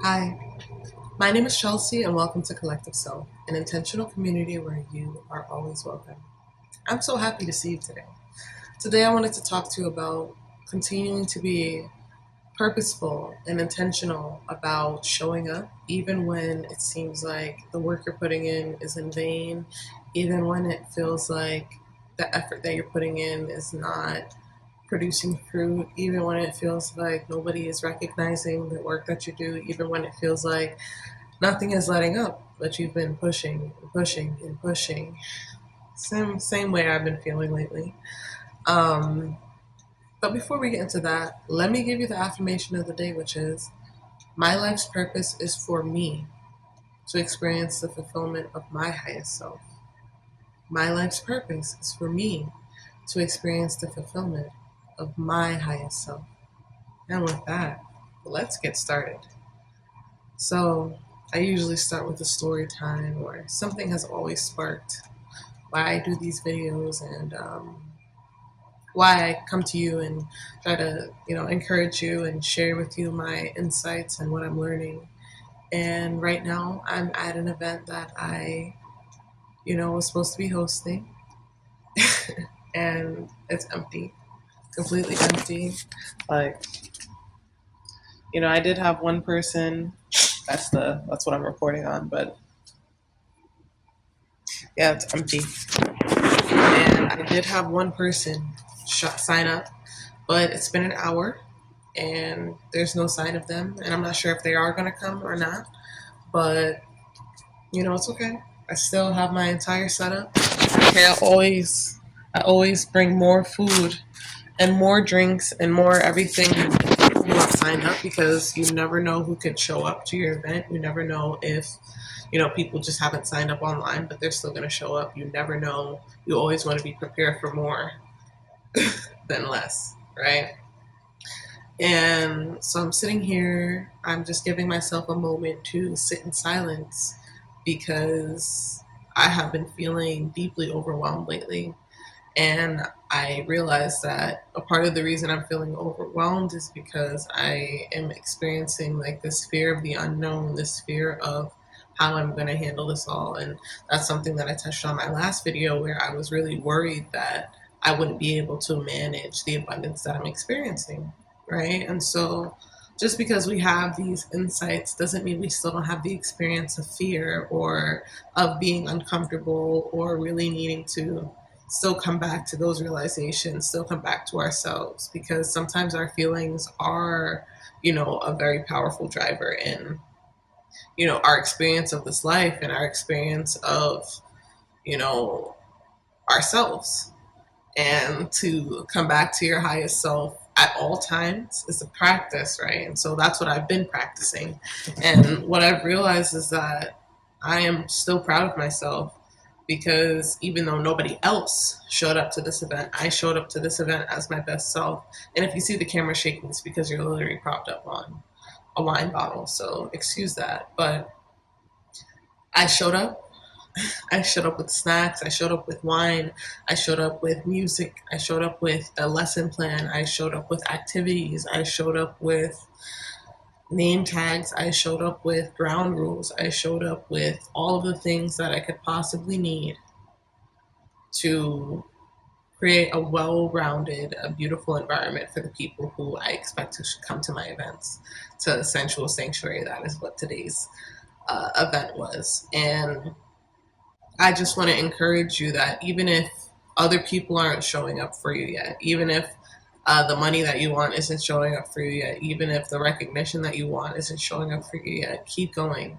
Hi, my name is Chelsea, and welcome to Collective Self, an intentional community where you are always welcome. I'm so happy to see you today. Today, I wanted to talk to you about continuing to be purposeful and intentional about showing up, even when it seems like the work you're putting in is in vain, even when it feels like the effort that you're putting in is not producing fruit, even when it feels like nobody is recognizing the work that you do, even when it feels like nothing is letting up, but you've been pushing and pushing and pushing. Same way I've been feeling lately. Um, but before we get into that, let me give you the affirmation of the day, which is my life's purpose is for me to experience the fulfillment of my highest self. My life's purpose is for me to experience the fulfillment of my highest self. And with that, let's get started. So, I usually start with a story time or something has always sparked why I do these videos and why I come to you and try to, encourage you and share with you my insights and what I'm learning. And right now, I'm at an event that I, was supposed to be hosting, and it's empty, completely empty. Like, I did have one person. That's what I'm reporting on, but yeah, it's empty. And I did have one person sign up, but it's been an hour and there's no sign of them. And I'm not sure if they are going to come or not, but it's okay. I still have my entire setup. I always bring more food and more drinks and more everything who have signed up because you never know who could show up to your event. You never know if people just haven't signed up online, but they're still going to show up. You never know. You always want to be prepared for more than less, right? And so I'm sitting here, I'm just giving myself a moment to sit in silence because I have been feeling deeply overwhelmed lately. And I realized that a part of the reason I'm feeling overwhelmed is because I am experiencing like this fear of the unknown, this fear of how I'm going to handle this all. And that's something that I touched on my last video where I was really worried that I wouldn't be able to manage the abundance that I'm experiencing, right? And so just because we have these insights doesn't mean we still don't have the experience of fear or of being uncomfortable or really needing to still come back to those realizations, still come back to ourselves, because sometimes our feelings are, a very powerful driver in, our experience of this life and our experience of, you know, ourselves. And to come back to your highest self at all times is a practice, right? And so that's what I've been practicing. And what I've realized is that I am still proud of myself because even though nobody else showed up to this event, I showed up to this event as my best self. And if you see the camera shaking, it's because you're literally propped up on a wine bottle. So excuse that. But I showed up. I showed up with snacks. I showed up with wine. I showed up with music. I showed up with a lesson plan. I showed up with activities. I showed up with name tags. I showed up with ground rules. I showed up with all of the things that I could possibly need to create a well-rounded, a beautiful environment for the people who I expect to come to my events, to Sensual Sanctuary. That is what today's event was. And I just want to encourage you that even if other people aren't showing up for you yet, even if the money that you want isn't showing up for you yet, even if the recognition that you want isn't showing up for you yet, keep going,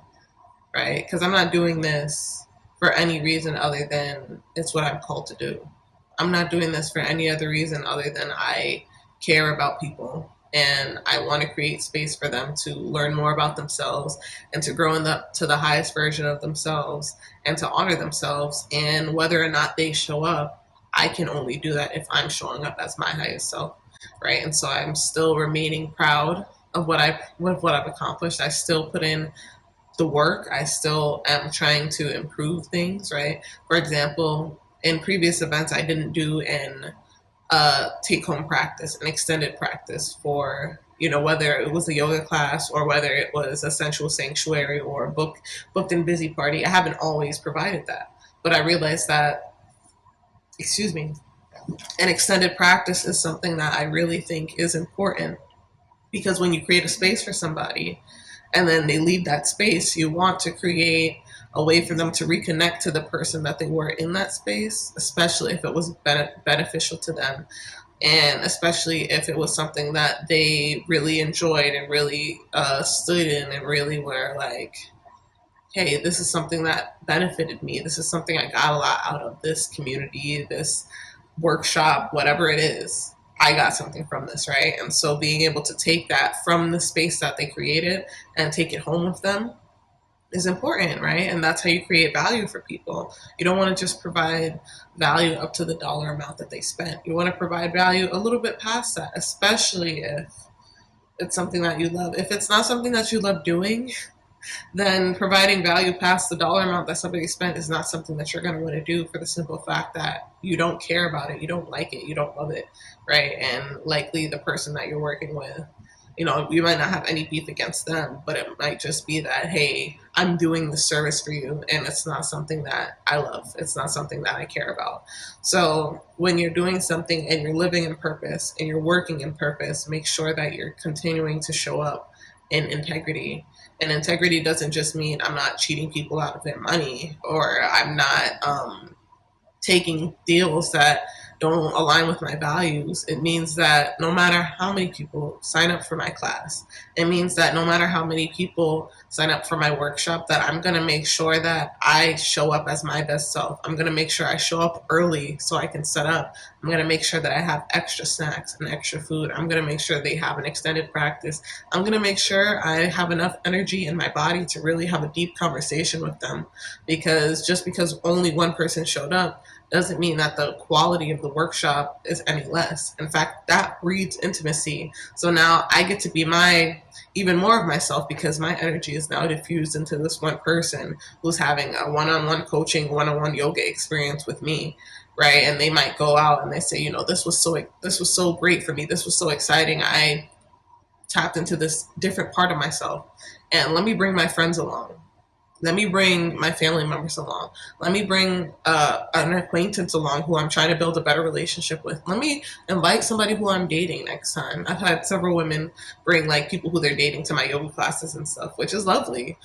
right? Because I'm not doing this for any reason other than it's what I'm called to do. I'm not doing this for any other reason other than I care about people and I want to create space for them to learn more about themselves and to grow to the highest version of themselves and to honor themselves. And whether or not they show up, I can only do that if I'm showing up as my highest self, right? And so I'm still remaining proud of what I've accomplished. I still put in the work. I still am trying to improve things, right? For example, in previous events, I didn't do an take home practice, an extended practice for, whether it was a yoga class or whether it was a sensual sanctuary or a booked and busy party. I haven't always provided that, but I realized that, excuse me, an extended practice is something that I really think is important, because when you create a space for somebody and then they leave that space, you want to create a way for them to reconnect to the person that they were in that space, especially if it was beneficial to them, and especially if it was something that they really enjoyed and really stood in and really were like, hey, this is something that benefited me. This is something I got a lot out of this community, this workshop, whatever it is. I got something from this, right? And so being able to take that from the space that they created and take it home with them is important, right? And that's how you create value for people. You don't want to just provide value up to the dollar amount that they spent. You want to provide value a little bit past that, especially if it's something that you love. If it's not something that you love doing, then providing value past the dollar amount that somebody spent is not something that you're going to want to do, for the simple fact that you don't care about it, you don't like it, you don't love it, right? And likely the person that you're working with, you might not have any beef against them, but it might just be that, hey, I'm doing the service for you and it's not something that I love. It's not something that I care about. So when you're doing something and you're living in purpose and you're working in purpose, make sure that you're continuing to show up in integrity. And integrity doesn't just mean I'm not cheating people out of their money, or I'm not taking deals that don't align with my values. It means that no matter how many people sign up for my class, it means that no matter how many people sign up for my workshop, that I'm going to make sure that I show up as my best self. I'm going to make sure I show up early so I can set up. I'm going to make sure that I have extra snacks and extra food. I'm going to make sure they have an extended practice. I'm going to make sure I have enough energy in my body to really have a deep conversation with them, because just because only one person showed up doesn't mean that the quality of the workshop is any less. In fact, that breeds intimacy. So now I get to be even more of myself, because my energy is now diffused into this one person who's having a one-on-one coaching, one-on-one yoga experience with me, right? And they might go out and they say, this was so great for me. This was so exciting. I tapped into this different part of myself, and let me bring my friends along. Let me bring my family members along. Let me bring an acquaintance along who I'm trying to build a better relationship with. Let me invite somebody who I'm dating next time. I've had several women bring people who they're dating to my yoga classes and stuff, which is lovely,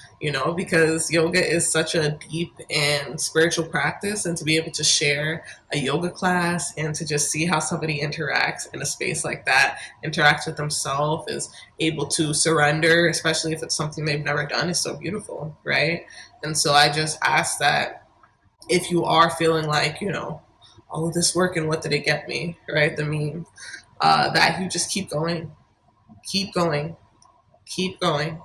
because yoga is such a deep and spiritual practice, and to be able to share a yoga class and to just see how somebody interacts in a space like that, interacts with themselves, is able to surrender, especially if it's something they've never done, is so beautiful, right? And so I just ask that if you are feeling like, all of this work and what did it get me, right? The meme, that you just keep going, keep going, keep going,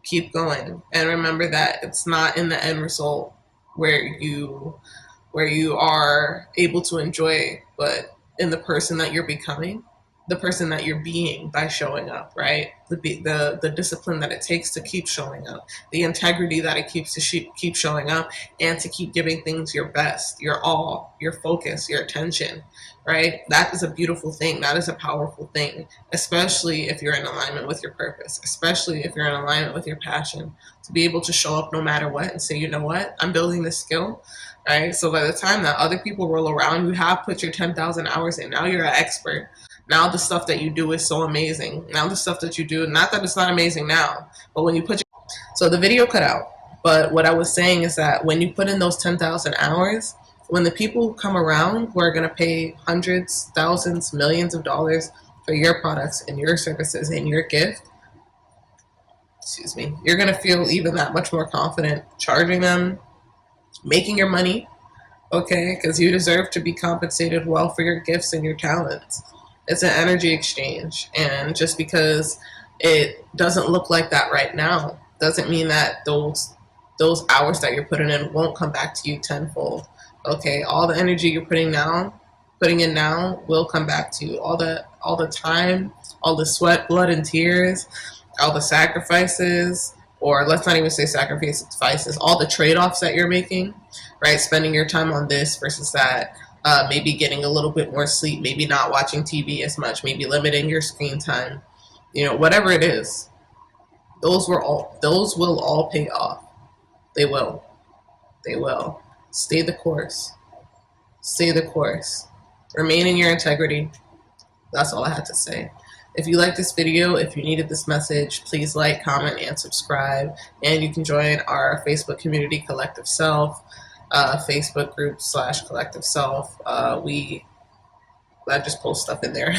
keep going. And remember that it's not in the end result where you are able to enjoy, but in the person that you're becoming, the person that you're being by showing up, right? The discipline that it takes to keep showing up, the integrity that it keeps to keep showing up, and to keep giving things your best, your all, your focus, your attention, right? That is a beautiful thing. That is a powerful thing, especially if you're in alignment with your purpose, especially if you're in alignment with your passion, to be able to show up no matter what and say, you know what, I'm building this skill, right? So by the time that other people roll around, you have put your 10,000 hours in. Now you're an expert. Now the stuff that you do is so amazing. Now the stuff that you do, not that it's not amazing now, but when you so the video cut out. But what I was saying is that when you put in those 10,000 hours, when the people come around who are going to pay hundreds, thousands, millions of dollars for your products and your services and your gift, you're going to feel even that much more confident charging them, making your money, okay? Because you deserve to be compensated well for your gifts and your talents. It's an energy exchange, and just because it doesn't look like that right now doesn't mean that those hours that you're putting in won't come back to you tenfold. Okay, all the energy you're putting in now will come back to you. All the time, all the sweat, blood, and tears, all the sacrifices, or let's not even say sacrifices, all the trade-offs that you're making, right? Spending your time on this versus that. Maybe getting a little bit more sleep, maybe not watching TV as much, maybe limiting your screen time. whatever it is, those will all pay off. They will. They will. Stay the course. Stay the course. Remain in your integrity. That's all I had to say. If you like this video, if you needed this message, please like, comment, and subscribe. And you can join our Facebook community, Collective Self, Facebook group /Collective Self. I just post stuff in there.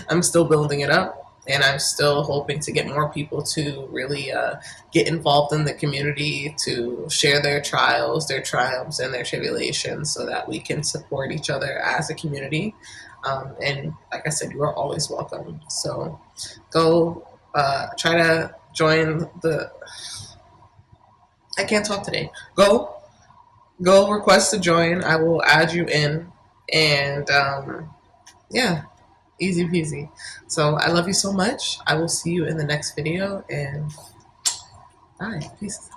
I'm still building it up. And I'm still hoping to get more people to really get involved in the community, to share their trials, their triumphs, and their tribulations so that we can support each other as a community. And like I said, you are always welcome. So go try to join the... I can't talk today. Go request to join. I will add you in. And yeah. Easy peasy. So I love you so much. I will see you in the next video, and bye. Peace.